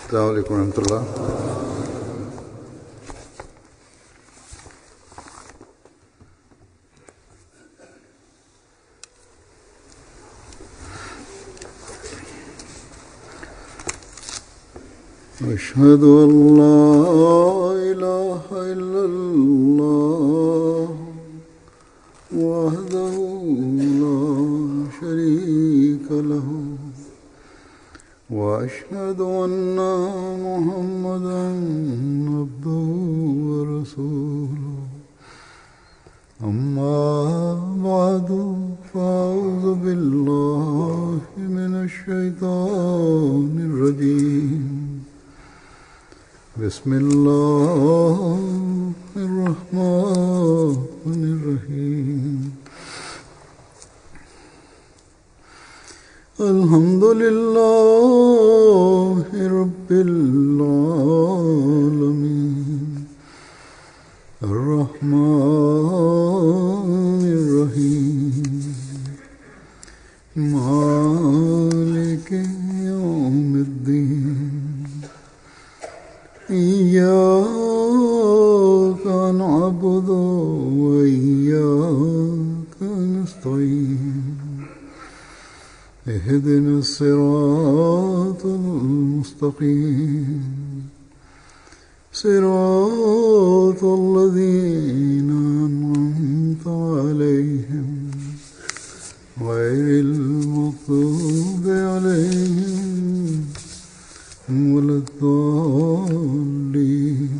السلام عليكم ورحمة الله. أشهد أن لا إله إلا الله وحده لا شريك له وأشهد أن محمدا عبده ورسوله أما بعد فأعوذ بالله من الشيطان الرجيم بسم الله الرحمن الرحيم الحمد لله رب العالمين الرحمن الرحيم مالك يوم الدين إياك نعبد وإياك نستعين اهدنا الصراط المستقيم صراط الذين أنعمت عليهم غير المغضوب عليهم ولا الضالين.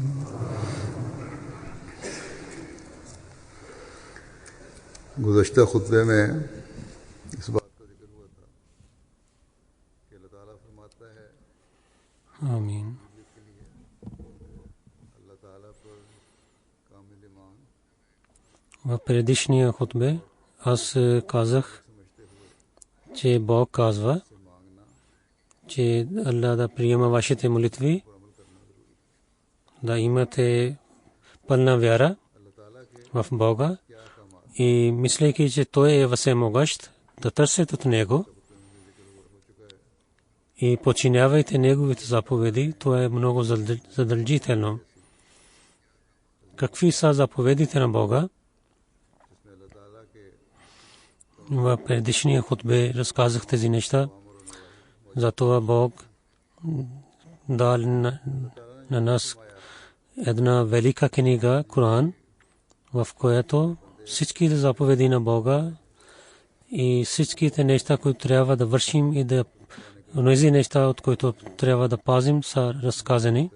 गुज़श्ता खुतबे में इस बात का जिक्र हुआ था कि अल्लाह ताला फरमाता है आमीन. अल्लाह ताला पर कामिल ईमान В предишния хутбе аз казах, че Бог казва, че Аллах да приема вашите молитви, да имате пълна вяра в Бога и мислейки, че Той е всемогъщ, да търсите от Него и подчинявайте Неговите заповеди. Това е много задължително. Какви са заповедите на Бога? В предишния хутбе разказах тези неща. Затова Бог дал на нас една велика книга, Коран, в която всичките заповеди на Бога и всичките неща, които трябва да вършим и да онези неща, от които трябва да пазим, са разказани.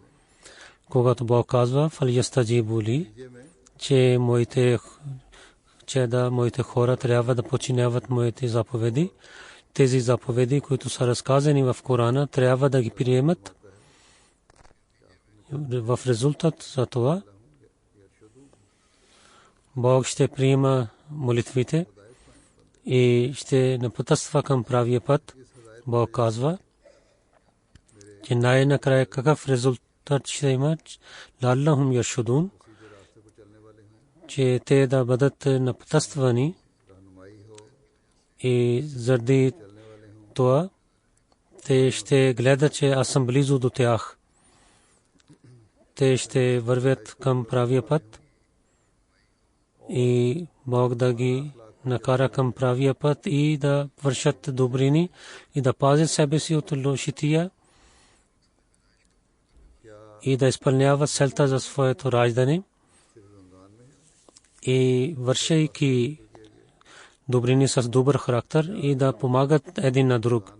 Когато Бог казва, фалиястаджибу ли, че моите хора трябва да подчиняват моите заповеди. Тези заповеди, които са разказани в Корана, трябва да ги приемат. В резултат за това Бог ще приема молитвите и ще напътства към правия път. Бог казва, че най-накрая какъв резултат ще има, лаллахум яршудун, че те да бъдат напътствани и заради това те ще гледат, че аз съм близо до тях. Те ще вървят към правия път и Бог да ги накара към правия път и да вършат добрини и да пазят себе си от лошития и да изпълняват целта за своето раждане и вършейки добрини с добър характер и да помагат един на друг.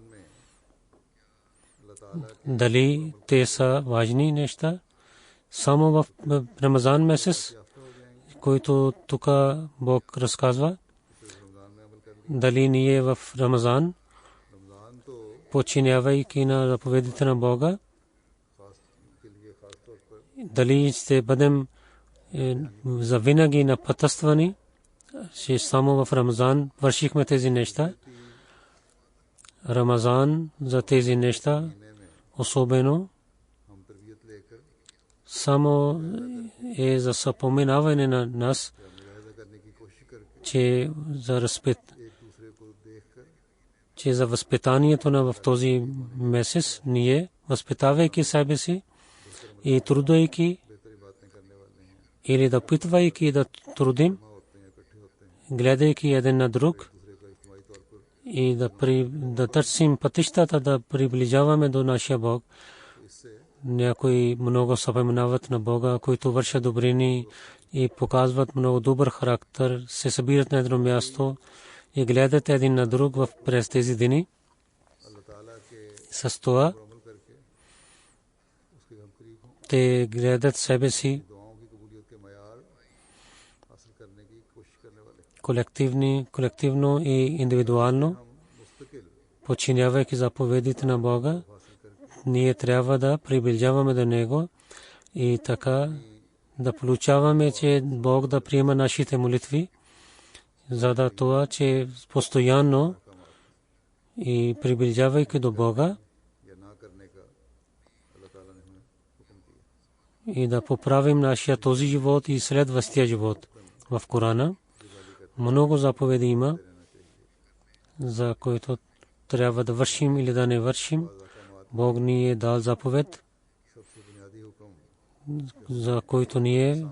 Дали те са важни неща? Само в Рамазан месец, който тук Бог разказва, дали ние в Рамазан, подчинявайки на заповедите на Бога, дали ще бъдем завинаги напътствани, че само в Рамазан вършихме тези неща. Рамазан за тези неща особено само е за съпоменаване на нас, че за възпитанието на в този месец ние възпитавайки себе си и трудейки или да питвайки да трудим, гледайки един на друг и да търсим пътищата да приближаваме до нашия Бог. Някои много съпоменават на Бога, които вършат добрини и показват много добър характер, се събират на едно място и гледат един на друг през тези дни. С това те гледат себе си колективно и индивидуално, подчинявайки заповедите на Бога. Ние трябва да приближаваме до Него и така да получаваме, че Бог да приема нашите молитви, за да това, че постоянно и приближавайки до Бога и да поправим нашия този живот и следващия живот. В Корана много заповеди има, за които трябва да вършим или да не вършим. Бог ни е дал заповед, за който ние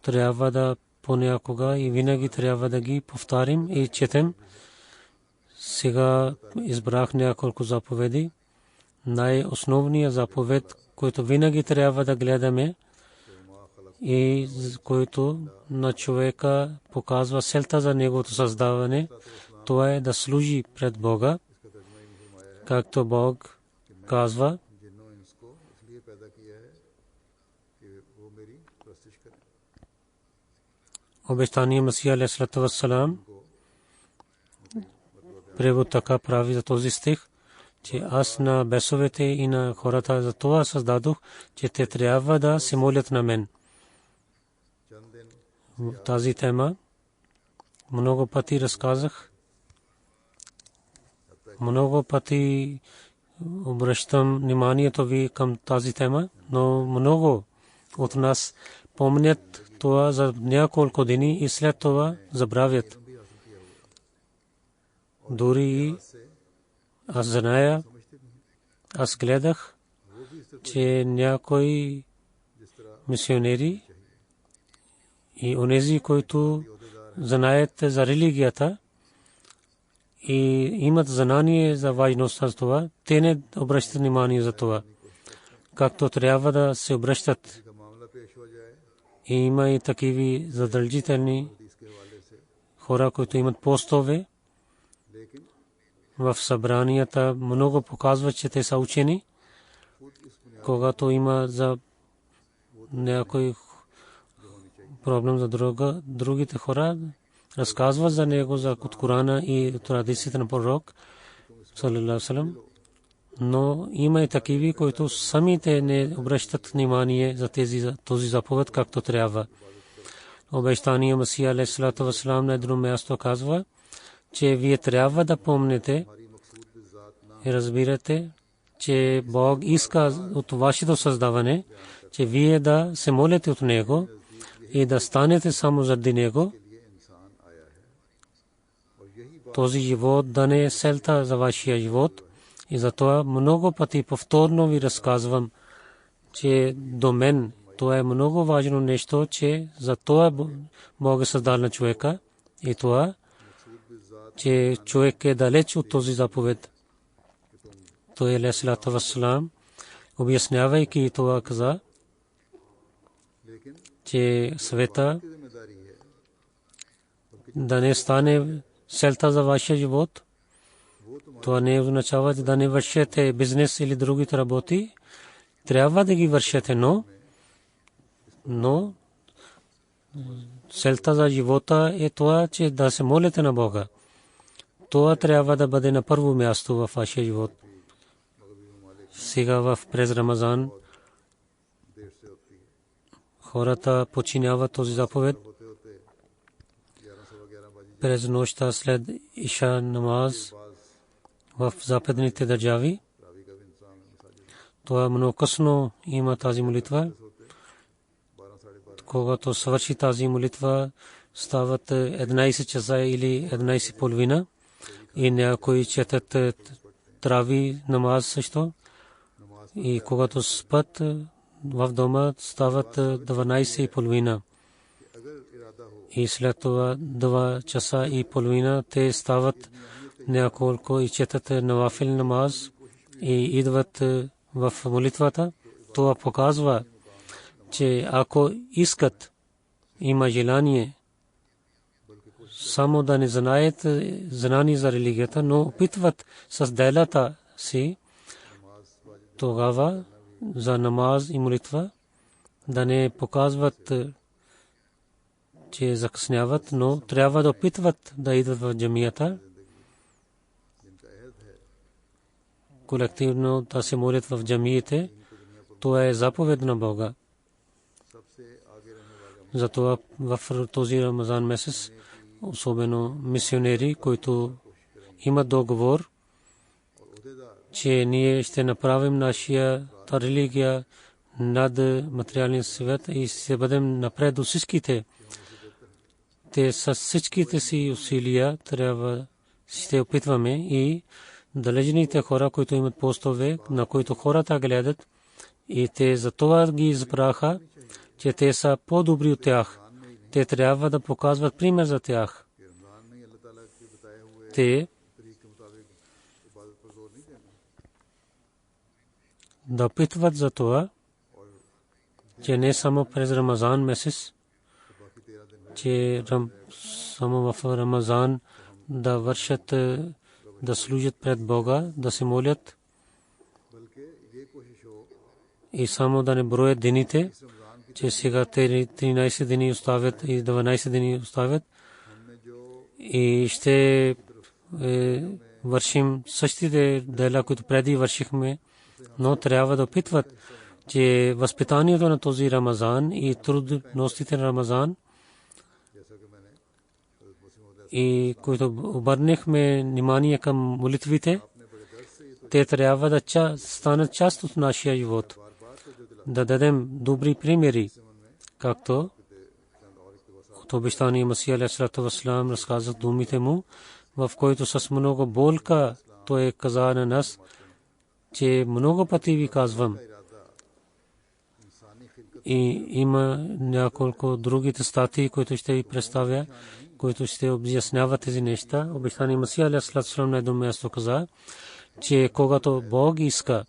трябва да понякога и винаги трябва да ги повторим и четем. Сега избрах няколко заповеди. Най-основният заповед, който винаги трябва да гледаме и който на човека показва целта за неговото създаване, това е да служи пред Бога, както Бог казва. Обещание Масия алейхиссалату вассалам превод така прави за този стих, че аз на бесовете и на хората за това създадох, че те трябва да се молят на мен. В тази тема много пъти разказах, много пъти обръщам вниманието ви към тази тема, но много от нас помнят това за няколко дни и след това забравят. Дори аз зная, аз гледах, че някои мисионери и онези, които знаят за религията и имат знание за важността за това, те не обръщат внимание за това, както трябва да се обръщат. И има и такива задължителни хора, които имат постове в събранията. Много показват, че те са учени. Когато има за някой проблем за другите хора, разказват за него, за Корана и традициите на пророк саллаллаху алейхи ва саллям. Но има и такива, които самите не обръщат внимание за този заповед както трябва. Обещание Масия алейхиссалату ва салам на едно място казва, че вие трябва да помните и разбирате, че Бог иска от вашето създаване, че вие да се молите от Него и да станете само заради Него. Този живот да не е целта за вашия живот. И затова много пъти повторно ви разказвам, че до мен това е много важно нещо, че за това Бог е създал на човека и това, че човек е далеч от този заповед. Той алейхиссалату вассалам, обяснявайки това, каза, че света да не стане целта за вашия живот. Това не означава да не вършите бизнес или другите работи. Трябва да ги вършите, но целта за живота е това, че да се молите на Бога. Това трябва да бъде на първо място във вашия живот. Сега през Рамазан хората починяват този заповед. През нощта след Иша намаз в западните държави. Това много късно има тази молитва. Когато свърши тази молитва, стават 11 часа или 11:30 и някои четат трави намаз също. И когато спът в дома стават 12:30. И след това 2 часа и половина те стават няколко и четат навафил намаз и идват в молитвата. Това показва, че ако искат, има желание само да не знаят знание за религията, но опитват с делата си, тогава за намаз и молитва да не показват, че закъсняват, но трябва да опитват да идват в джамията, колективно да се молят в джамиите. Това е заповед на Бога. Затова в този Рамазан месец, особено мисионери, които имат договор, че ние ще направим нашия религия над материалния свят и ще бъдем напред до всичките. Те с всичките си усилия трябва ще опитваме и далечните хора, които имат постове, на които хората гледат, и те за това ги избраха, че те са по-добри от тях. Те трябва да показват пример за тях. Те да опитват за това, че не само през Рамазан месец, че само в Рамазан да вършат, да служат пред Бога, да се молят и само да не броят дените, че сега 13 дни оставят и 12 дни оставят и ще вършим същите дела, които преди вършихме, но трябва да опитват, че възпитанието на този Рамазан и трудностите на Рамазан, и които обърнахме внимание към молитвите, те трябва да станат част от нашия живот. Да дадем добри примери, както от обещания Масия алейхиссалату вассалам разказах думите му, в който с много болка той каза на нас, че много пъти ви казвам. И има няколко другите статии, които ще ви представя, които ще обясняват тези неща. Обещания Масия алейхиссалату вассалам на едно място каза, че когато Бог иска,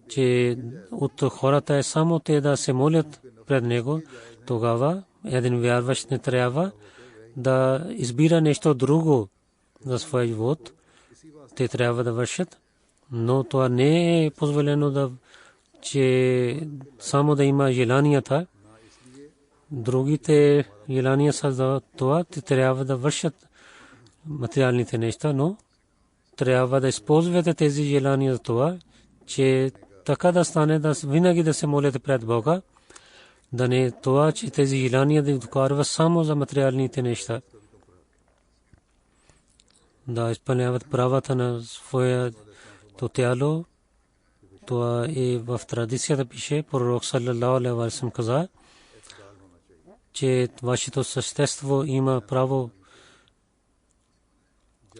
че от хората е само те да се молят пред Него, тогава един вярващ не трябва да избира нещо друго за своя живот. Те трябва да вършат, но това не е позволено да, че само да има желанията. Другите желания са за това, те трябва да вършат материалните неща, но трябва да използвате тези желания за това, че така да стане, да винаги да се молите пред Бога, да не това, че тези желания да докарват само за материалните неща. Да изпълняват правата на своето тяло. Това е в традицията пише, пророк саллаллаху алейхи ва саллям каза, че вашето същество има право.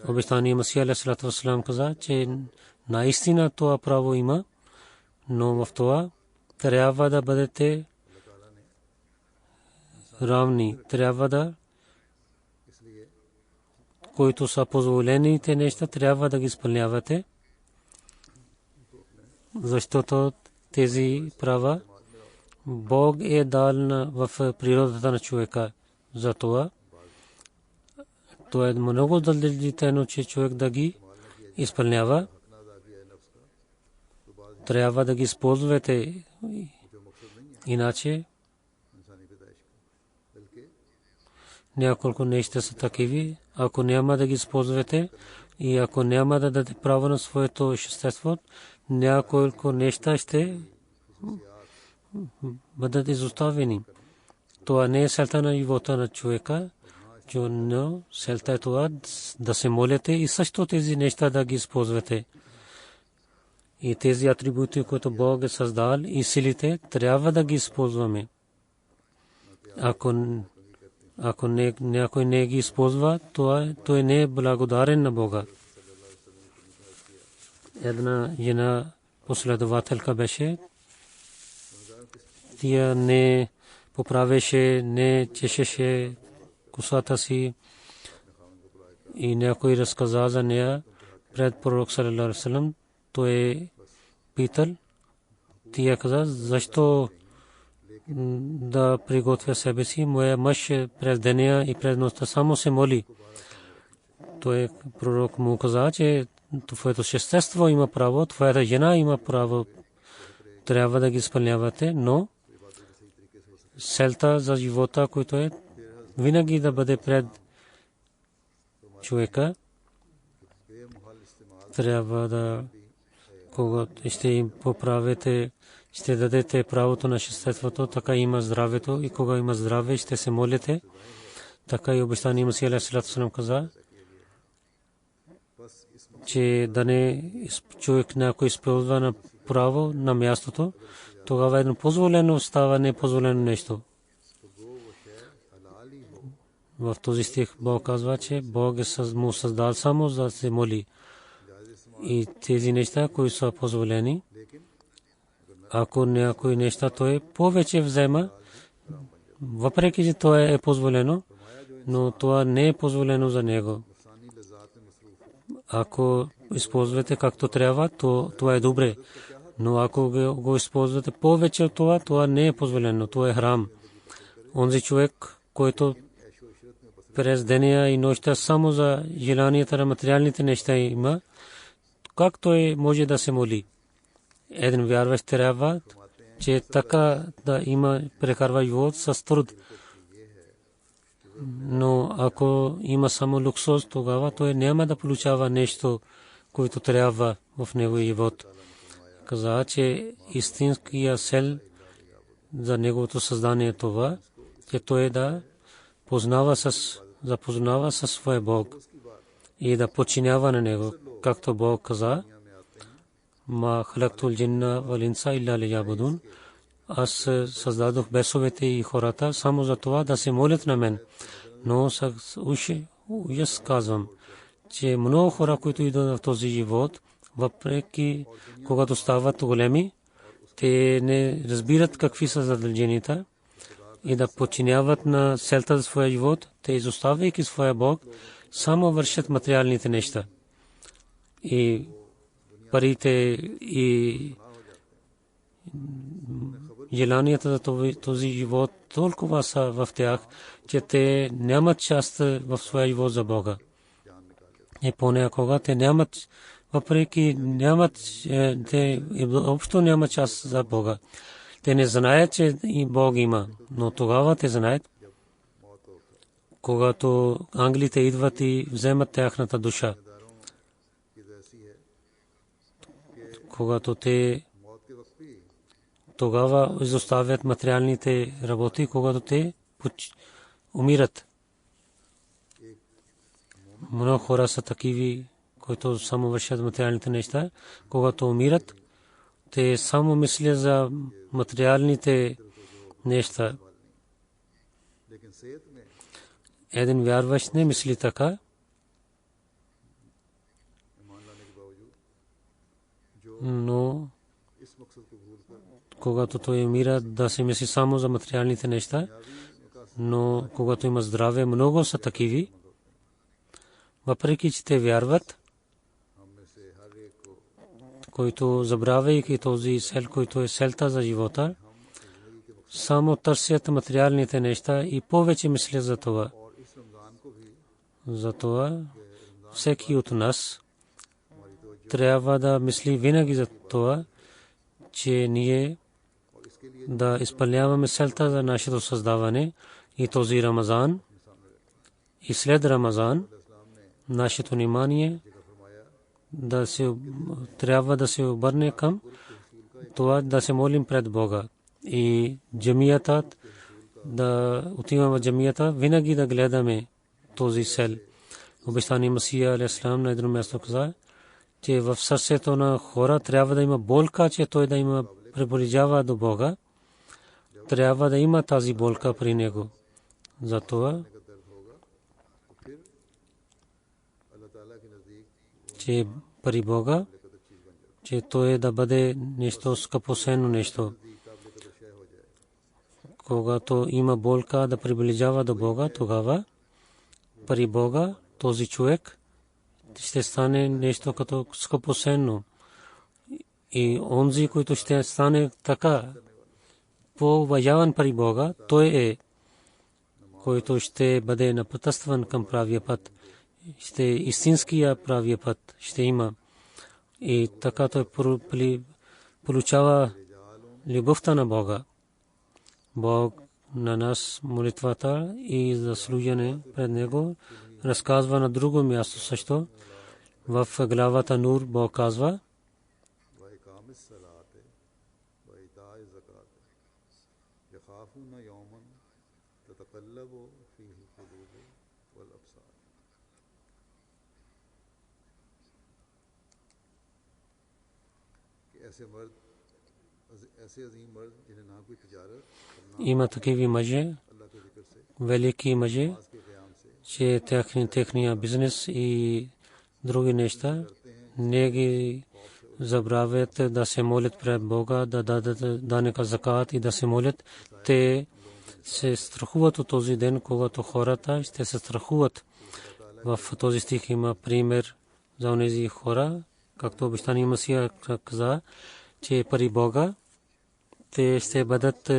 Обещания Масия алейхиссалату вассалам каза, че наистина това право има, но в това трябва да бъдете равни. Трябва да, които са позволените неща, трябва да ги изпълнявате, защото тези права Бог е дал в природата на човека. Затова то е много задължително, че човек да ги изпълнява. Трябва да ги използвате, иначе няколко неща са такива. Ако няма да ги използвате и ако няма да дадете право на своето същество, няколко неща ще бъдат изоставени. Това не е целта на живота на човека, но целта е това да се молите и също тези неща да ги използвате. И тези атрибути, които Бог е създал, и силите, трябва да ги използваме. Ако някой не ги използва, той не е благодарен на Бога. Една жена последователка беше. Тя не поправеше, не чешеше косата си и някой разказа за нея пред пророк саллаллаху алейхи ва саллям. Той питал, тя каза, защо да приготвя себе си, моя мъж през деня и през нощта само се моли. Той пророк му каза, че твоето същество има право, твоята жена има право, трябва да ги изпълнявате, но целта за живота, който е винаги да бъде пред човека, трябва да, когато ще им поправите, ще дадете правото на съществото, така има здравето, и кога има здраве, ще се молите. Така и обещания Масих алейхи салам каза, че да не човек някой използва на право на мястото, тогава едно позволено става непозволено нещо. В този стих Бог казва, че Бог е му създал само за да се моли. И тези неща, които са позволени, ако някои неща той повече взема, въпреки че това е позволено, но това не е позволено за него. Ако използвате както трябва, то това е добре. Но ако го използвате повече от това, това не е позволено, това е храм. Онзи човек, който през деня и нощта само за желанията на материалните неща има, как той може да се моли? Един вярващ трябва, че така да има прекарва живот с труд. Но ако има само луксоз, тогава той няма да получава нещо, което трябва в неговия живот. Каза, че истинския цел за неговото създание е това, че той да запознава със своя Бог и да подчинява на него. Както Бог каза, ма халактул джинна вал инса илля лиябудун, аз създадох бесовете и хората само за това да се молят на мен. Но ужас казвам, че много хора, които идват в този живот, въпреки когато стават големи, те не разбират какви са задълженията и да подчиняват на целта за своя живот, те изоставяйки своя Бог, само вършат материалните неща. И парите и желанията за този живот толкова са в тях, че те нямат част в своя живот за Бога. И понякога те нямат, въпреки нямат, те общо нямат част за Бога. Те не знаят, че и Бог има, но тогава те знаят, когато ангелите идват и вземат тяхната душа. Когато те тогава изоставят материалните работи, когато те умират. Много хора са такива, които само вършат материалните неща. Когато умират, те само мислят за материалните неща. Един вярващ не мисли така. Но когато той умира, да се мисли само за материалните неща, но когато има здраве, много са такива, въпреки че те вярват, който забравяйки този цел, който е целта за живота, само търсят материалните неща и повече мислят за това. Затова всеки от нас трябва да мисли винаги за това, че ние да изпълняваме целта за нашето създаване и този Рамазан и след Рамазан нашето внимание трябва да се обърне към това да се молим пред Бога и джамията, да отиваме в джамията, винаги да гледаме този цел. Обещание Масих алейхи салам на едно място каза, че в сърцето на хора трябва да има болка, че той да има приближава до Бога. Трябва да има тази болка при него. Затова, че при Бога че той да бъде нещо скъпоценно нещо. Когато има болка да приближава до Бога, тогава при Бога този човек ще стане нещо като скъпоценно. И онзи, който ще стане така по-уважаван при Бога, той е, който ще бъде напътстван към правия път. Ще истинския правия път ще има. И така той получава любовта на Бога. Бог на нас молитвата и заслужене пред Него разказва на друго място също. В главата Нур Бог казва: има такива мъже, велики мъже, че техния бизнес и други неща не ги забравят да се молят пред Бога, да дадат данъка закат и да се молят. Те се страхуват от този ден, когато хората ще се страхуват. В този стих има пример за онези хора, както обещания Масия каза, че при Бога те ще бъдат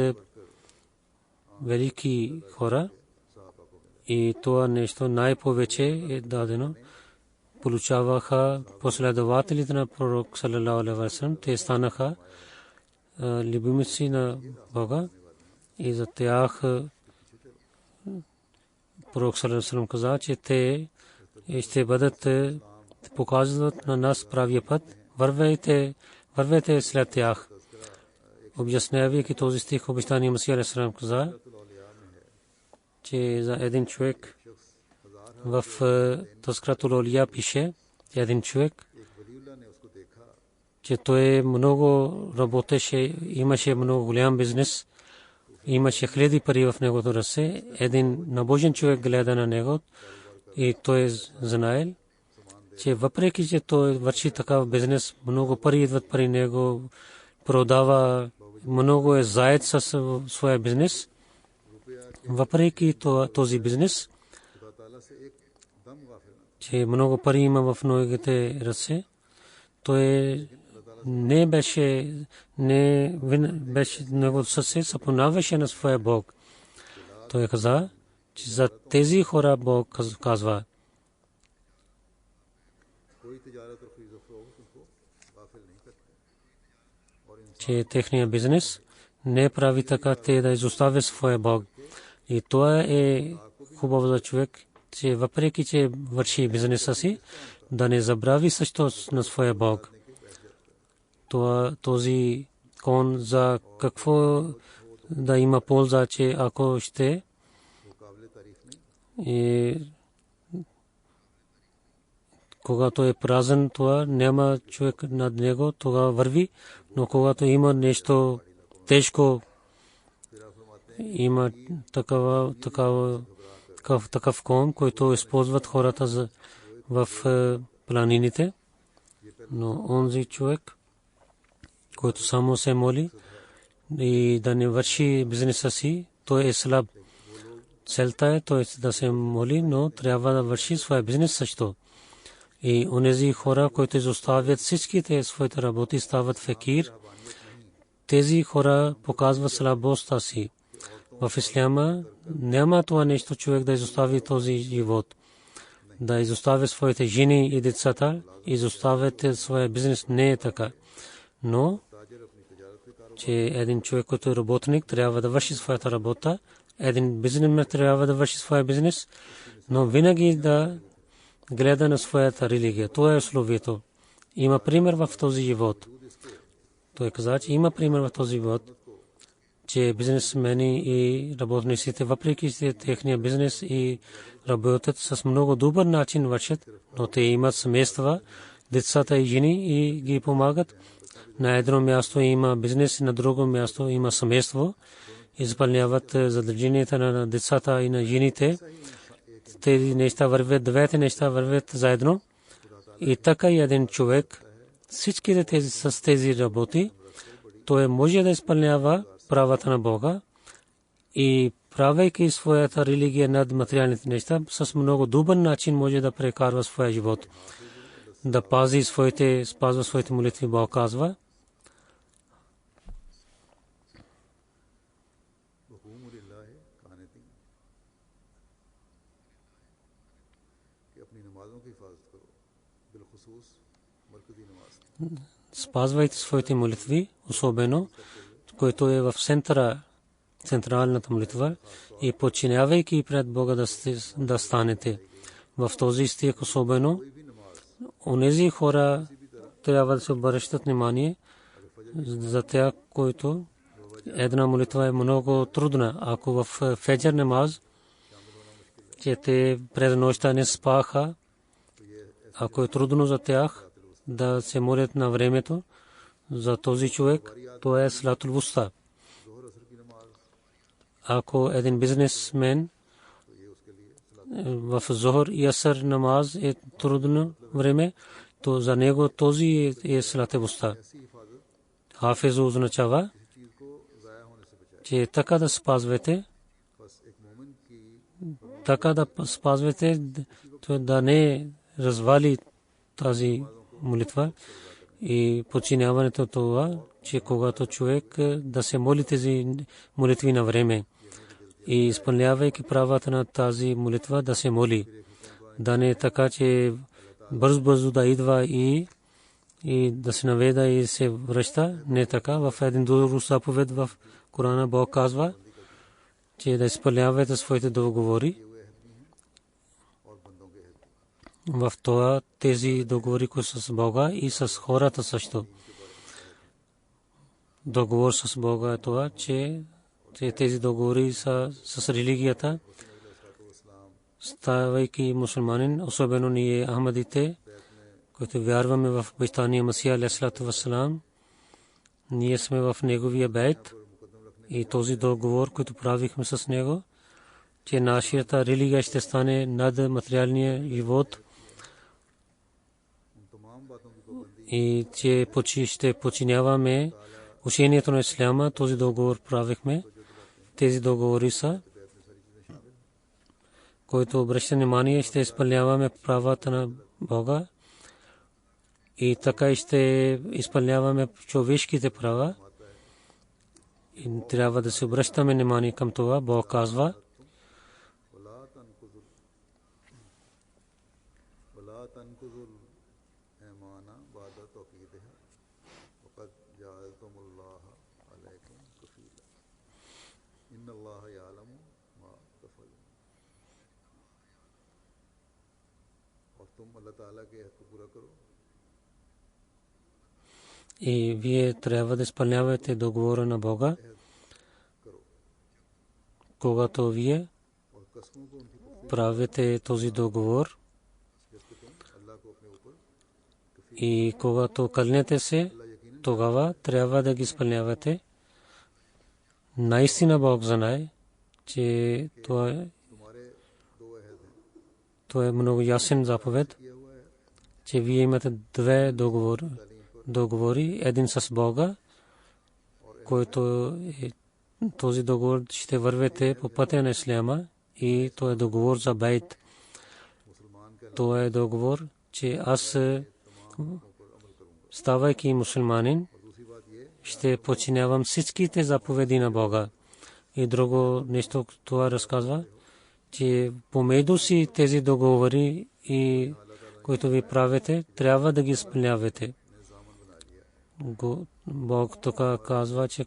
велики хора и това нещо най-повече е дадено. Получаваха последователите на пророк саллалаху алейхи ва саллям, те станаха любимци на Бога и за тях пророк саллалаху алейхи ва саллям каза, че те ще бъдат показват на нас правия път. Вървете след тях. Обяснявайки този стих, обещания Масия алейхи салам каза, че за един човек в Тазкратул Аулия пише, един човек, че той много работеше, имаше много голям бизнес, имаше хиляди пари в негото ръце. Един набожен човек гледа на него и той знаел, че въпреки че той върши такъв бизнес, много пари идват при него, продава, много е заед със своя бизнес. Въпреки този бизнес, че много пари има в неговите ръце, той не беше неговото сърце съпонаваше на своя Бог. Той каза, че за тези хора Бог казва, че техния бизнес не прави така те да изоставя своя Бог. И това е хубаво за човек, че въпреки че върши бизнеса си, да не забрави също на своя Бог. Този кон за какво да има полза, че ако ще когато е празен, това няма човек над него, тогава върви, но когато има нещо тежко, има такъв кон, който използват хората в планините, но онзи човек, който само се моли и да не върши бизнеса си, той е слаб. Целта е той да се моли, но трябва да върши своя бизнес също. И онези хора, които изоставят всичките своите работи, стават факир. Тези хора показват слабостта си. В исляма няма това нещо човек да изостави този живот. Да изоставя своите жени и децата, изоставяте своя бизнес, не е така. Но, че един човек, който е работник, трябва да върши своята работа, един бизнесмен трябва да върши своя бизнес, но винаги да гледа на своята религия. Това е условието. Има пример в този живот. Той каза, че има пример в този живот, че бизнесмени и работниците, въпреки че техния бизнес и работят с много добър начин вършат, но те имат семейства, децата и жени и ги помагат. На едно място има бизнес, на друго място има семейство. Изпълняват задълженията на децата и на жените. Тези неща вървят, двете неща вървят заедно. И така и един човек всичките тези работи, той може да изпълнява правата на Бога и правейки своята религия над материалните неща, с много добър начин може да прекарва своя живот, да спазва своите молитви. Бог казва: спазвайте своите молитви, особено който е в централната молитва, и подчинявайки пред Бога да станете. В този стих особено онези хора трябва да се обръщат внимание за тях, които една молитва е много трудна. Ако в феджер намаз, че те през нощта не спаха, ако е трудно за тях да се молят на времето, за този човек то е салатул вуста. Ако един бизнесмен в Зохр и Аср намаз е трудно време, то за него този е салатул вуста. Хафиз означава, че така да спазвате, да не развали тази молитва и подчиняването това, че когато човек да се моли тези молитви на време и изпълнявайки правата на тази молитва да се моли, да не е така, че бързо да идва и да се наведа и се връща. Не така. В един друг заповед в Корана Бог казва, че да изпълнявате своите договори. В това тези договори, които са с Бога и с хората също. Договор с Бога е това, че тези договори са с религията. Ставайки мусулманин, особено ние ахмадите, които вярваме в обещания Масия алейхиссалату вассалам, ние сме в неговия бейт и този договор, който правихме с него, че нашата религия ще стане над материалния живот и че ще подчиняваме учението на исляма. Този договор правихме. Тези договори са, който обръща внимание, ще изпълняваме правата на Бога и така ще изпълняваме човешките права. И трябва да се обръщаме внимание към това. Бог казва: и вие трябва да изпълнявате договора на Бога. Когато вие правите този договор и когато кълнете се, тогава трябва да ги изпълнявате. Наистина Бог знае, че това е много ясен заповед, че вие имате две договори, един с Бога, който е този договор ще вървете по пътя на исляма, и то е договор за байт. То е договор, че аз, ставайки мусулманин, ще подчинявам всичките заповеди на Бога. И друго нещо това разказва, че помежду си тези договори, и които ви правите, трябва да ги изпълнявате. Бог тук казва, че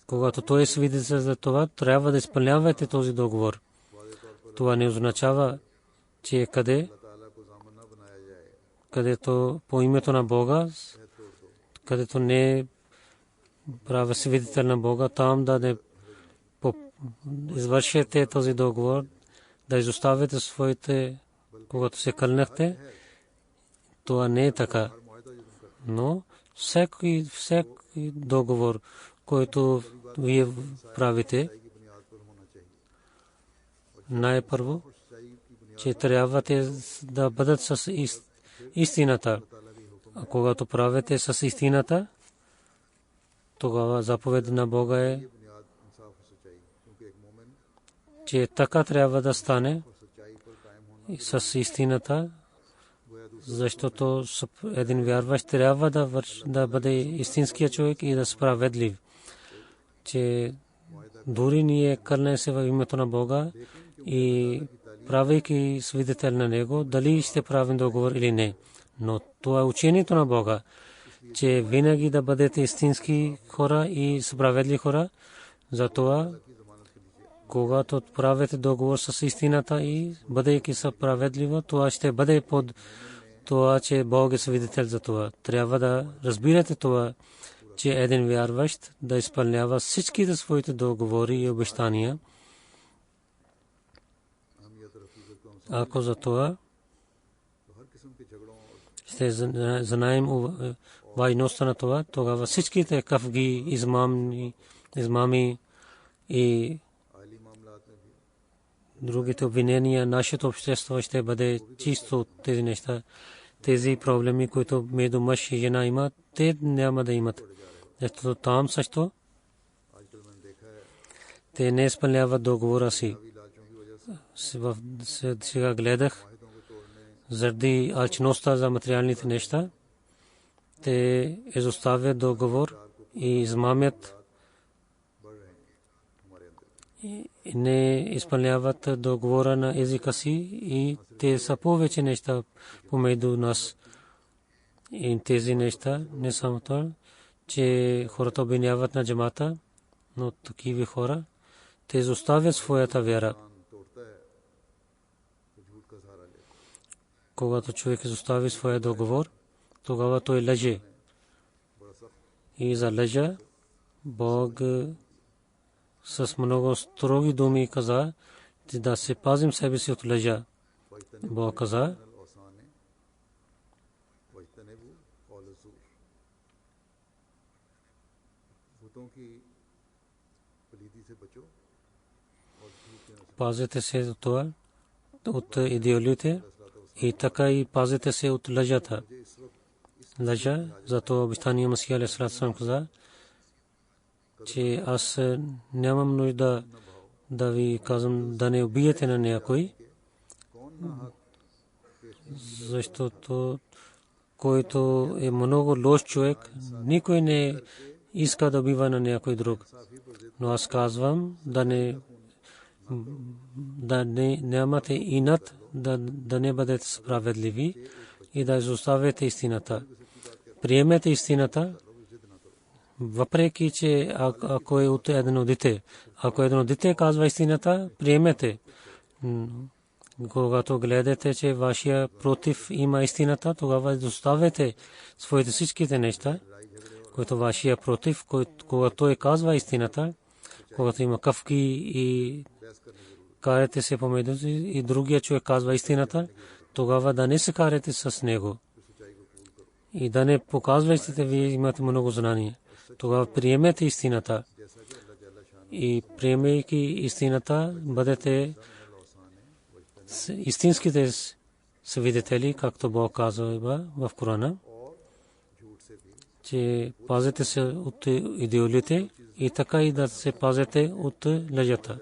когато той е свидетел за това, трябва да изпълнявате този договор. Това не означава, че където по името на Бога, където не прави свидетел на Бога, там да извършите този договор, да изоставите своите, когато се кълнахте. Това не е така. Но всеки договор, който вие правите, най-първо че трябва да бъдат с истината. А когато правите с истината, тогава заповед на Бога е, че така трябва да стане с истината, защото един вярващ трябва да бъде истинския човек и да справедлив, че дори ние кълне се в името на Бога и правейки свидетел на Него, дали ще правим договор или не. Но това е учението на Бога, че винаги да бъдете истински хора и справедливи хора. Затова, когато правите договор с истината и бъдейки справедливо, това ще бъде под това, че Бог е свидетел за това. Трябва да разбирате това, че един вярващ да изпълнява всичките своите договори и обещания. Ако за това ще знаем важността на това, тогава всичките кафги, измами и другите обвинения, нашето общество ще бъде чисто от тези неща. Тези проблеми, които между мъж и жена имат, те няма да имат. Защото там също те не изпълняват договора си. Сега гледах, заради алчността за материалните неща, те изоставят договор и измамят и не изпълняват договора на езика си и те са повече неща помежду нас. И тези неща не само това, че хората обвиняват на джамата, но такива хора, те изоставят своята вяра. Когато човек изостави своя договор, тогава той лъже. И за лъжа Бог с много строги думи каза, да се пазим себе си от лъжа. Бог каза, пазете се от това, от идеолите, и така и пазете се от лъжата. Лъжа, зато обещание Масия алейхи салам каза, че аз нямам нужда да ви казвам да не убиете на някой, защото който е много лош човек, никой не иска да убива на някой друг. Но аз казвам да нямате инат, да не бъдете справедливи и да изоставяте истината. Приемете истината, въпреки че ако е от едно дете. Ако едно дете казва истината, приемете. Когато гледате, че вашия против има истината, тогава изоставяте своите всичките неща, които вашия против, когато той казва истината, когато има кафки и карате се помежду си и другия човек казва истината, тогава да не се карате с него и да не показвайте, че вие имате много знание. Тогава приемете истината и приемайки истината, бъдете истинските свидетели, както Бог казва в Корана, че пазете се от идеолите и така и да се пазете от лъжата.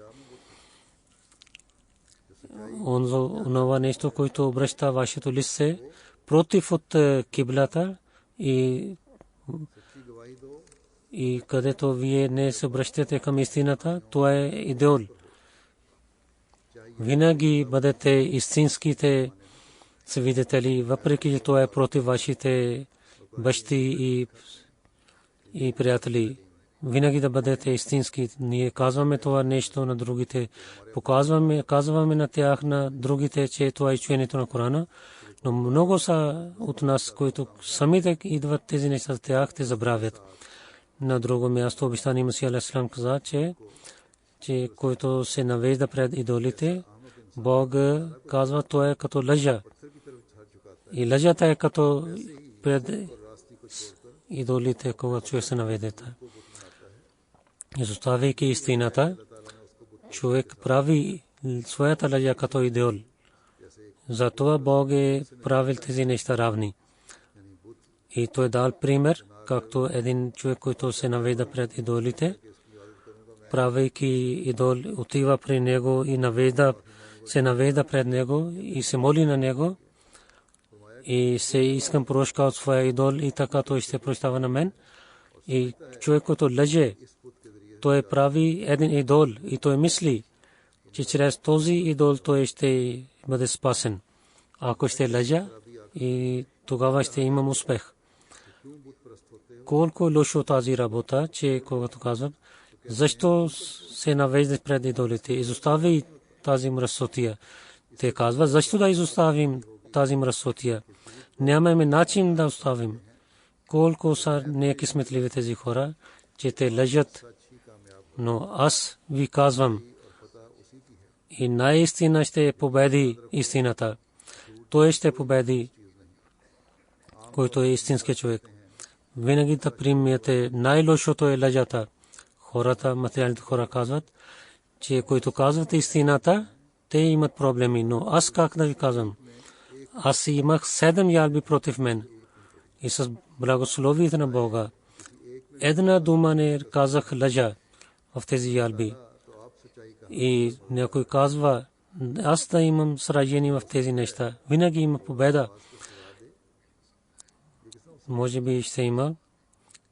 Онова нещо, което обръща вашето лице против от киблата и където вие не се обръщате към истината, това е идеол. Винаги бъдете истинските свидетели, въпреки че това е против вашите бащи и приятели. Винаги да бъдете истински. Ние казваме това нещо на другите, казваме на тях, на другите, че това е учението на Корана, но много са от нас, които самите идват тези неща за тях, те забравят. На друго място обещание Масия алейхи салам каза, че който се навежда пред идолите, Бог казва, това е като лъжа. И лъжата е като пред идолите, когато човек се наведета. Изоставяйки истината, човек прави своята лъжа като идеол. Затова Бог е правил тези неща равни. И той е дал пример, както един човек, който се навежда пред идолите, правейки идол, отива при него и се навежда пред него и се моли на него и се искам прошка от своя идол и така той ще прощава на мен. И човек, който лъже, той прави един идол и той мисли, че чрез този идол той ще бъде спасен. Ако ще лъжа, и тогава ще имам успех. Колко лошо тази работа, че когато казват, защо се навежда пред идолите, изостави тази мръсотия. Те казват, защо да изоставим тази мръсотия? Нямаме начин да оставим. Колко са некисметливи тези хора, че те лъжат. Но аз ви казвам, и наистина ще победи истината. Той ще победи, който е истински човек. Винаги да приемете най-лошото е лъжата. Хората, материалните хора казват, че които казват истината, те имат проблеми. Но аз как да ви казвам? Аз имах 7 ялби против мен. И с благословието на Бога. Една дума не казах лъжа в тези ялби. И някой казва, аз да имам сражение в тези неща. Винаги има победа. Може би ще има,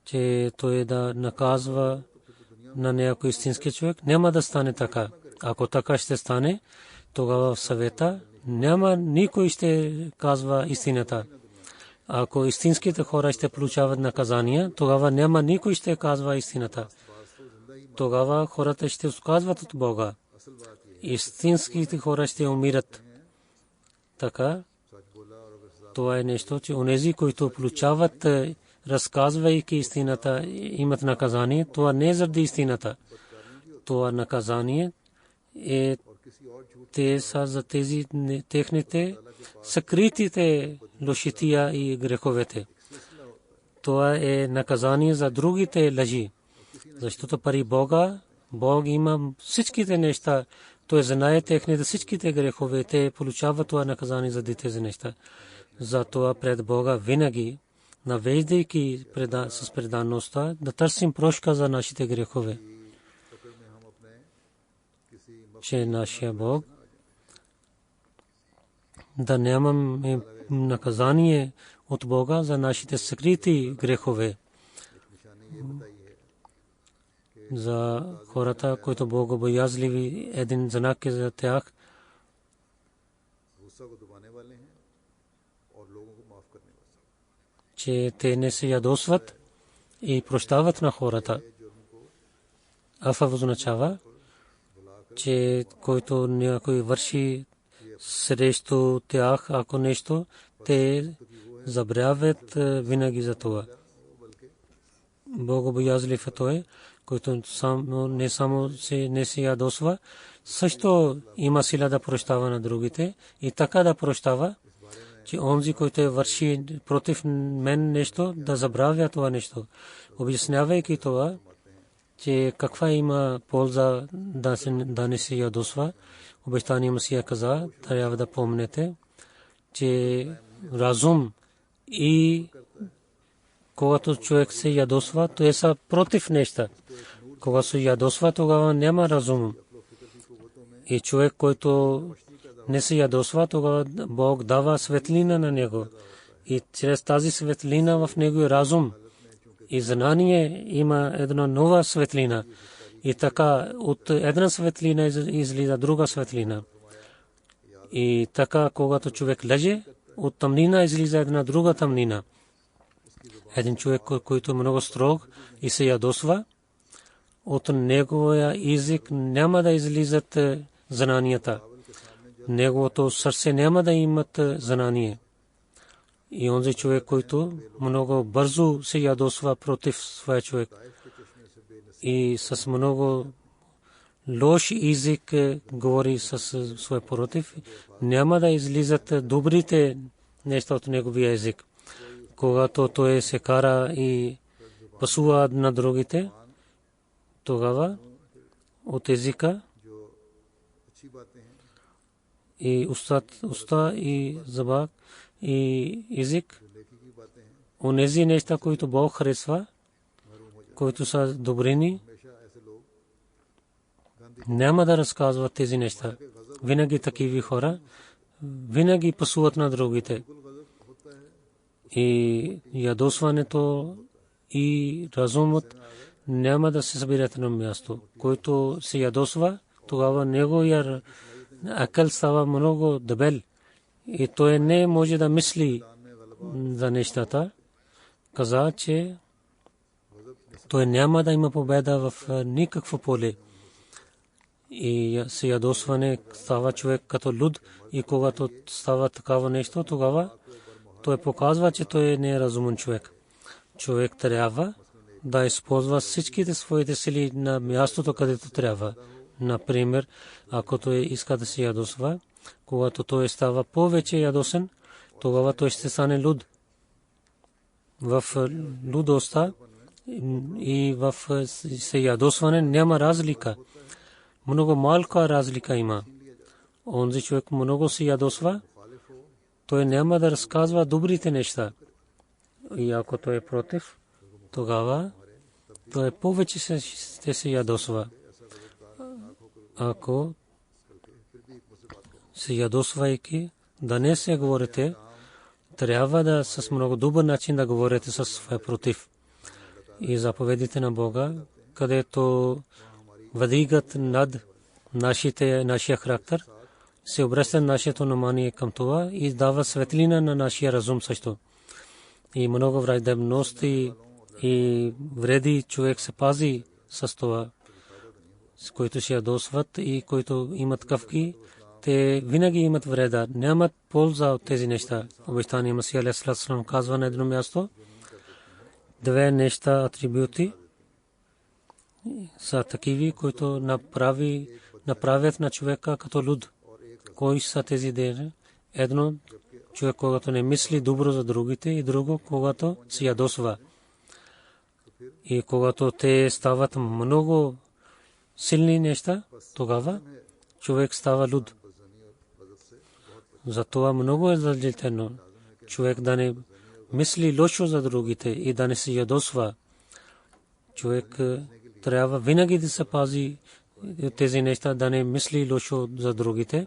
че той да наказва на някой истински човек. Няма да стане така. Ако така ще стане, тогава в съвета няма никой ще казва истината. Ако истинските хора ще получават наказания, тогава няма никой ще казва истината. Тогава хората ще отказват от Бога. Истинските хора ще умират. Така, това е нещо, че онези, които получават, разказвайки истината, имат наказание. Това не е заради истината. Това наказание е те са за тези техните съкритите лошития и греховете. Това е наказание за другите лъжи. Защото пари Бога, Бог има всичките неща. Той знае техните всичките грехове. Те получават това наказание за тези неща. Затова пред Бога винаги, навеждайки с преданността, да търсим прошка за нашите грехове. Че нашия Бог да нямаме наказание от Бога за нашите скрити грехове. За хората, които богобоязливи, един знак е за тях, че те не се ядосват и прощават на хората. Афа означава, че който някой върши срещу тях, ако нещо, те забравят винаги за това. Богобоязлив е той, който не само не се ядосва, също има сила да прощава на другите и така да прощава, че онзи, който върши против мен нещо, да забравя това нещо. Обяснявайки това, че каква има полза да не се ядосва, обещание Масия каза, трябва да помнете, че разум и когато човек се ядосва, то е са против неща. Когато се ядосва, тогава няма разум. И човек, който не се ядосва, тогава Бог дава светлина на него. И чрез тази светлина в него е разум. И знание има една нова светлина. И така от една светлина излиза друга светлина. И така, когато човек лъже, от тъмнина излиза една друга тъмнина. Един човек, който е много строг и се ядосва, от неговия език няма да излизат знанията. Неговото сърце няма да имат знание. И онзи човек, който много бързо се ядосва против своя човек и с много лош език говори с своя против, няма да излизат добрите неща от неговия език. Когато той се кара и пасува на другите, тогава от езика и уста и зъбак и език. Онези неща, които Бог харесва, които са добрини, няма да разказват тези неща. Винаги такива хора винаги пасуват на другите. И ядосването и разумът няма да се събират на място. Който се ядосва, тогава неговия акъл става много дебел и той не може да мисли за нещата. Каза, че той няма да има победа в никакво поле. И се ядосване става човек като люд, и когато става такава нещо, тогава той показва, че той не е разумен човек. Човек трябва да използва всичките своите сили на мястото, където трябва. Например, ако той иска да се ядосва, когато той става повече ядосен, тогава той ще стане люд. В лудостта и в се ядосване няма разлика. Много малка разлика има. Онзи човек много се ядосва, той няма да разказва добрите неща. И ако той е против, тогава той повече ще се ядосва. Ако се ядосвайки, да не се говорите, трябва да с много добър начин да говорите с своя против. И заповедите на Бога, където въдигат над нашия характер, се обръща нашето внимание към това и дава светлина на нашия разум също. И много враждебност и вреди човек се пази с това, с които се ядосват и които имат кавки, те винаги имат вреда, нямат полза от тези неща. Обещание Масия алейхи салам казва на едно място, две неща, атрибути са такива, които направят на човека като люд. Кои са тези две? Едно, човек, когато не мисли добро за другите, и друго, когато се ядосва. И когато те стават много силни неща, тогава човек става люд. Затова много е задължително човек да не мисли лошо за другите и да не се ядосва. Човек трябва винаги да се пази тези неща, да не мисли лошо за другите.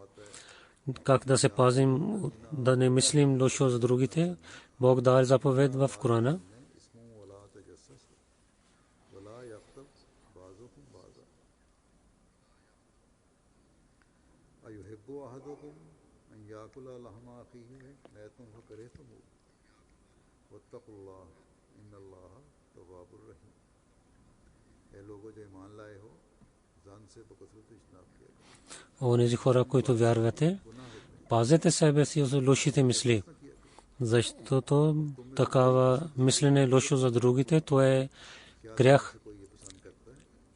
Как да се пазим, да не мислим лошо за другите? Бог дава заповед в Корана. Онези хора, които вярвате, пазете себе си от лошите мисли, защото такава мислене лошо за другите, то е грях.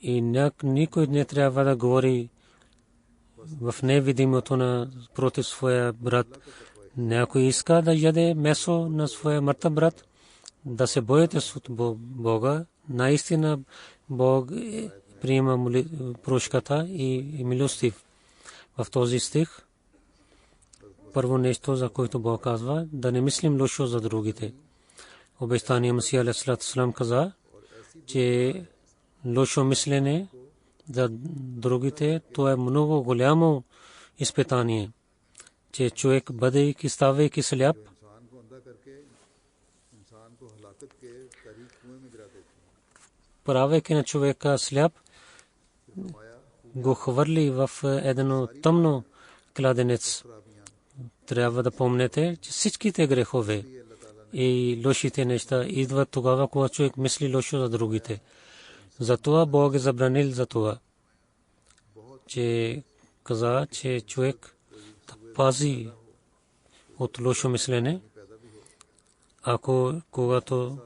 И никой не трябва да говори в невидимото на против своя брат. Някой иска да яде месо на своя мъртъв брат, да се боите от Бога. Наистина Бог приема прошката и милостив. В този стих първо нещо, за което Бог казва, да не мислим лошо за другите. Обещание Масия алейхи салам каза, че лошо мислене за другите, то е много голямо изпитание, че човек бъдейки, ставайки сляп, правейки на човека сляп, го хвърли в едно тъмно кладенец. Трябва да помнете, че всичките грехове и лошите неща идват тогава, когато човек мисли лошо за другите. Затова Бог е забранил за това, че каза, че човек да пази от лошо мислене. Ако когато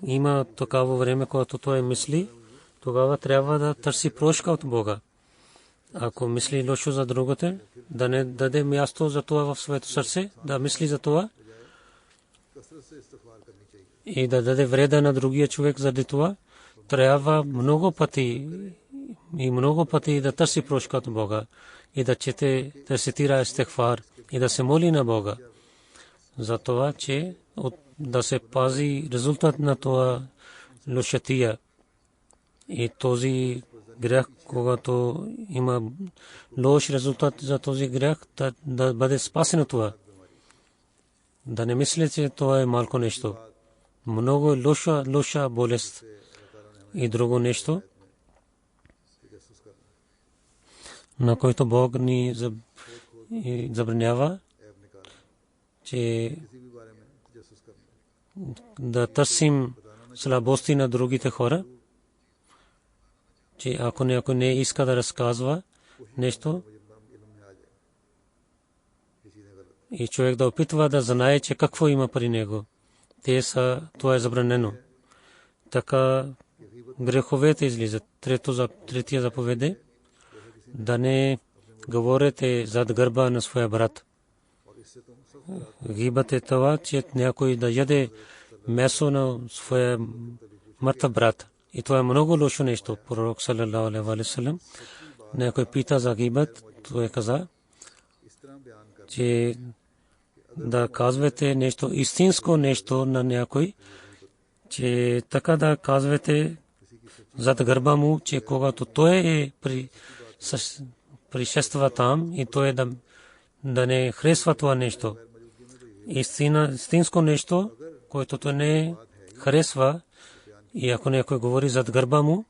има такава време, когато той мисли, тогава трябва да търси прошка от Бога. Ако мисли лошо за другите, да не даде място за това в своето сърце, да мисли за това и да даде вреда на другия човек заради това, трябва много пъти и много пъти да търси прошка от Бога и да чете, да цитира истигфар и да се моли на Бога за това, че да се пази резултат на това лошатия и този грех, когато има лош резултат за този грех, да бъде спасено това. Да не мислите, че това е малко нещо. Много лоша болест и друго нещо, на който Бог ни забранява, че да търсим слабости на другите хора, че ако някой не иска да разказва нещо и човек да опитва да знае, че какво има при него, това е забранено. Така греховете излизат. Третия заповед, да не говорите зад гърба на своя брат. Гибът е това, че някой да яде месо на своя мъртъв брат. И това е много лошо нещо. Пророк саллалаху алейхи ва саллям някой пита за гибът, той каза, че да казвате нещо, истинско нещо на някой, че така да казвате зад гърба му, че когато той е присъства там и той да не харесва това нещо. Истинско нещо, което той не харесва, и ако някой говори зад гърба му,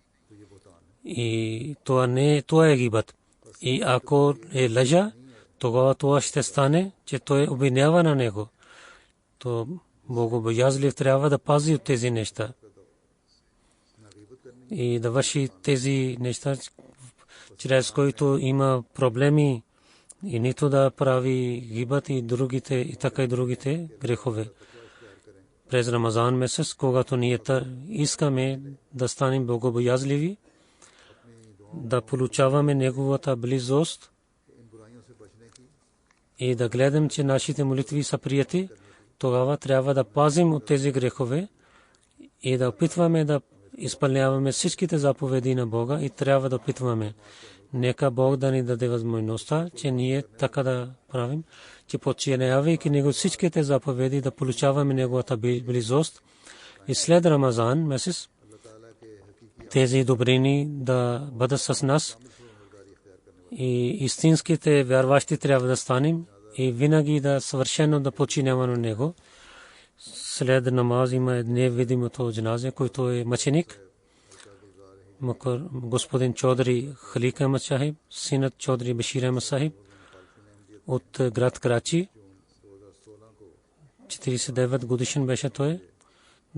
и това е гибът. И ако е лъжа, тогава това ще стане, че той обвинява на него. То богобоязлив трябва да пази от тези неща и да върши тези неща, чрез които има проблеми, и нито да прави гибът и другите, и така и другите грехове. През Рамазан месец, когато ние искаме да станем богобоязливи, да получаваме неговата близост и да гледам, че нашите молитви са прияти, тогава трябва да пазим от тези грехове и да опитваме да изпълняваме всичките заповеди на Бога и трябва да опитваме. Нека Бог да ни даде възможността, че ние така да правим, че подчинявайки него всичките заповеди да получаваме неговата близост и след Рамазан месец тези добрини да бъдат с нас и истинските вярващи трябва да станем и винаги да съвършено да подчиняваме на него. След намаз има невидимото джаназе, който е мъченик. Господин Чодри Халик Ахмад Сахиб, синът Чодри Башир Ахмад Сахиб от град Карачи. 49 годишен беше той.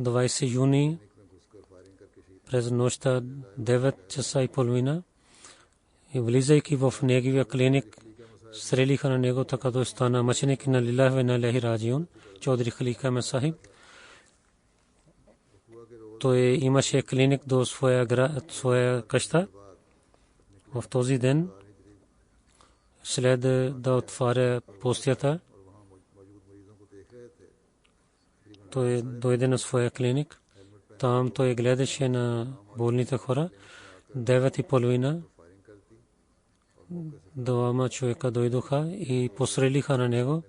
20 юни през нощта 9 часа и половина и влизайки в неговия клиник, стрелиха на него, така да стана мъченик на лилах ва инна илайхи раджиун. Чодри Халик Ахмад Сахиб. Той имаше клиник до своя къща. В този ден, след да отваря постията, той дойде на своя клиник. Там той гледаше на болните хора. 9:30 двама човека дойдоха и пострелиха на него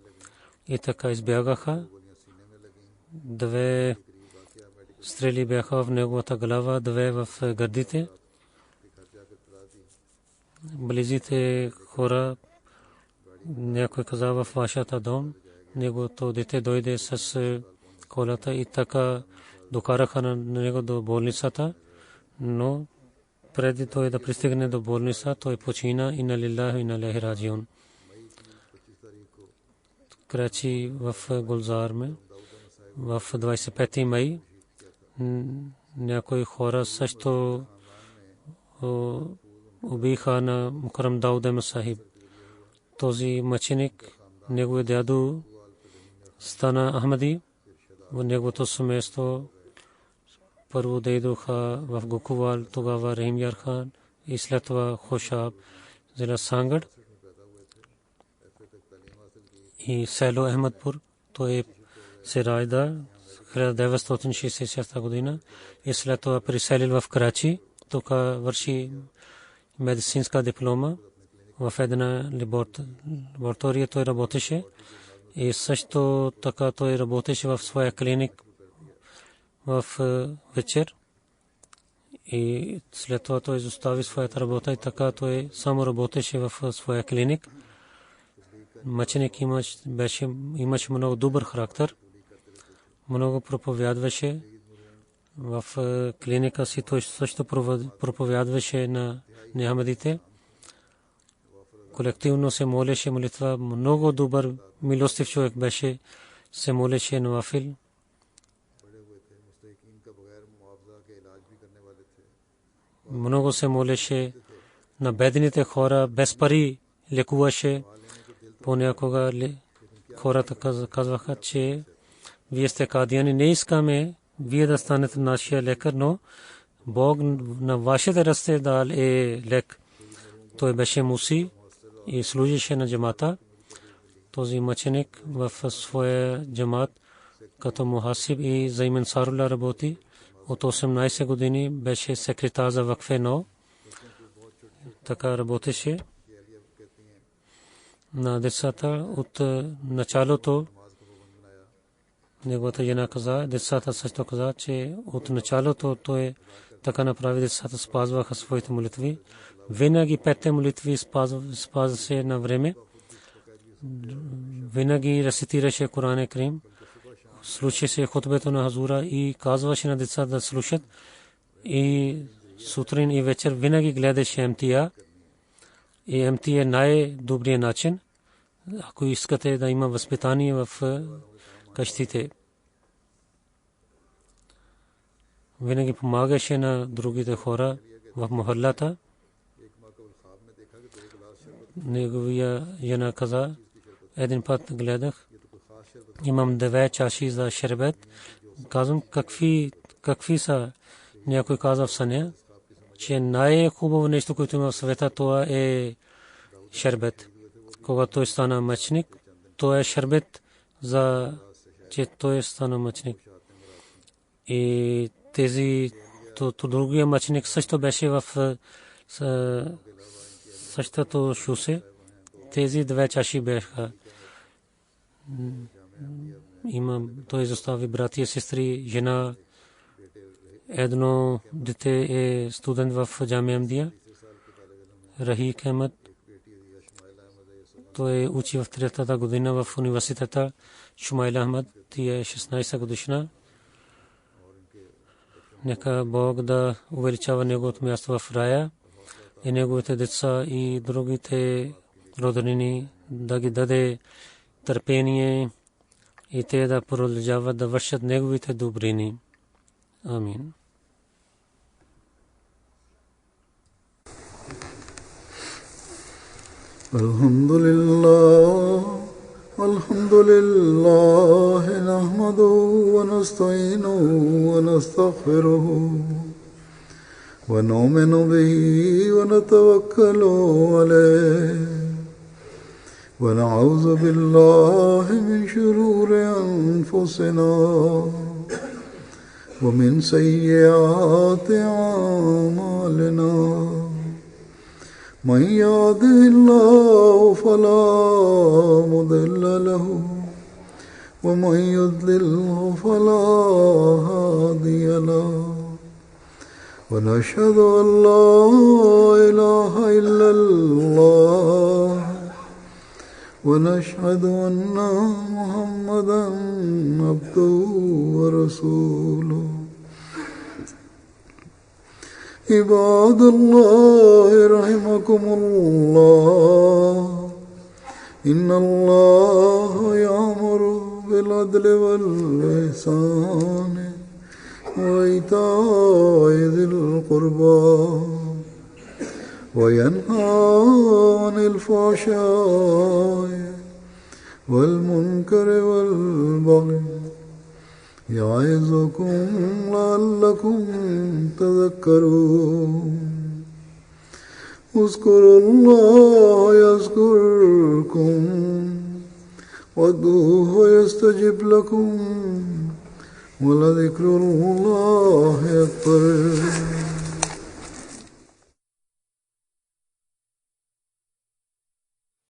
и така избягаха. 2 стрели бяха в неговата глава, 2 в гърдите. Близите хора, някой каза в вашата дом, неговото дете дойде с колата и така докараха на него до болницата, но преди той да пристигне до болница, той почина. Инна лилляхи ва инна илайхи раджиун. Карачи в Гулзар में в 25 май някои хора също убиха на Мукаррам Дауд Ахмад Сахиб. Този мъченик, неговият дядо стана Ахмади. В неговото семейство първо дойдоха в Гокувал, тогава Рахим Яр хан и след това Хошаб, зела Сангад и село Ахмадпур. Той се ражда 1966 година и след това преселил в Карачи. Тук върши медицинска диплома в една лаборатория той работеше и също така той работеше в своя клиник в вечер и след това той изостави своята работа и така той само работеше в своя клиник. Мъченик имаше много добър характер, много проповядваше в клиника си, той също проповядваше на неамадите. Колективно се молеше молитва, много добър милостив човек беше, се молеше навафил. Много се молеше на бедните хора, без пари лекуваше. Понякога хората казваха, че вие сте кадияни, не искаме вие да станете нашия лекар, но Бог на вашите ръце дал е лек. Той беше муси и служише на джамата. Този мъченик в своя джамат като мухасиб и за имен Сарула работи. От 18 години беше секретар за вакфе, но така работеше на децата от началото. Неговата жена каза, децата също каза, че от началото той така направи, децата спазваха своите молитви. Винаги 5 молитви спазваше на време. Винаги рецитираше Коран Карим. Слушаше хутбето на Хазура и казваше на децата да слушат. И сутрин и вечер винаги гледаше МТА. И МТА е най-добрият начин, ако искате да има възпитание в къщите. Винаги помагаше на другите хора в мохаллата. Неговия жена каза, един път гледах, имам 9 чаши за шербет. Казвам, какви са? Някой каза в съня, че най-хубаво нещо, което има в света, това е шербет. Когато той стана мъченик, то е шербет, за че той стана мъченик. И тези, другия мъченик също беше в същото шосе. Тези 2 чаши бяха. Той изостави брати и сестри, жена. Едно дете е студент в Джамия Ахмадия, Рахик Ахмед. Той учи в 3-та година в университета. Шумайла Ахмед е 16 годишна. Нека Бог да увеличава неговото място в рая и неговите деца и другите роднини да ги даде търпение и те да продължават да вършат неговите добрини. Амин. الحمد لله نحمده ونستعينه ونستغفره ونؤمن به ونتوكل عليه ونعوذ بالله من شرور أنفسنا ومن سيئات أعمالنا من يهده الله فلا مضل له ومن يضلله فلا هادي له ونشهد أن لا إله إلا الله ونشهد أن محمدا عبده ورسوله عباد الله رحمكم الله إن الله يأمر بالعدل والإحسان وإيتاء ذي القربى وينهى عن الفحشاء والمنكر والبغي يعظكم لعلكم تذكرون اذكروا الله يذكركم وادعوه يستجب لكم ولذكر الله أكبر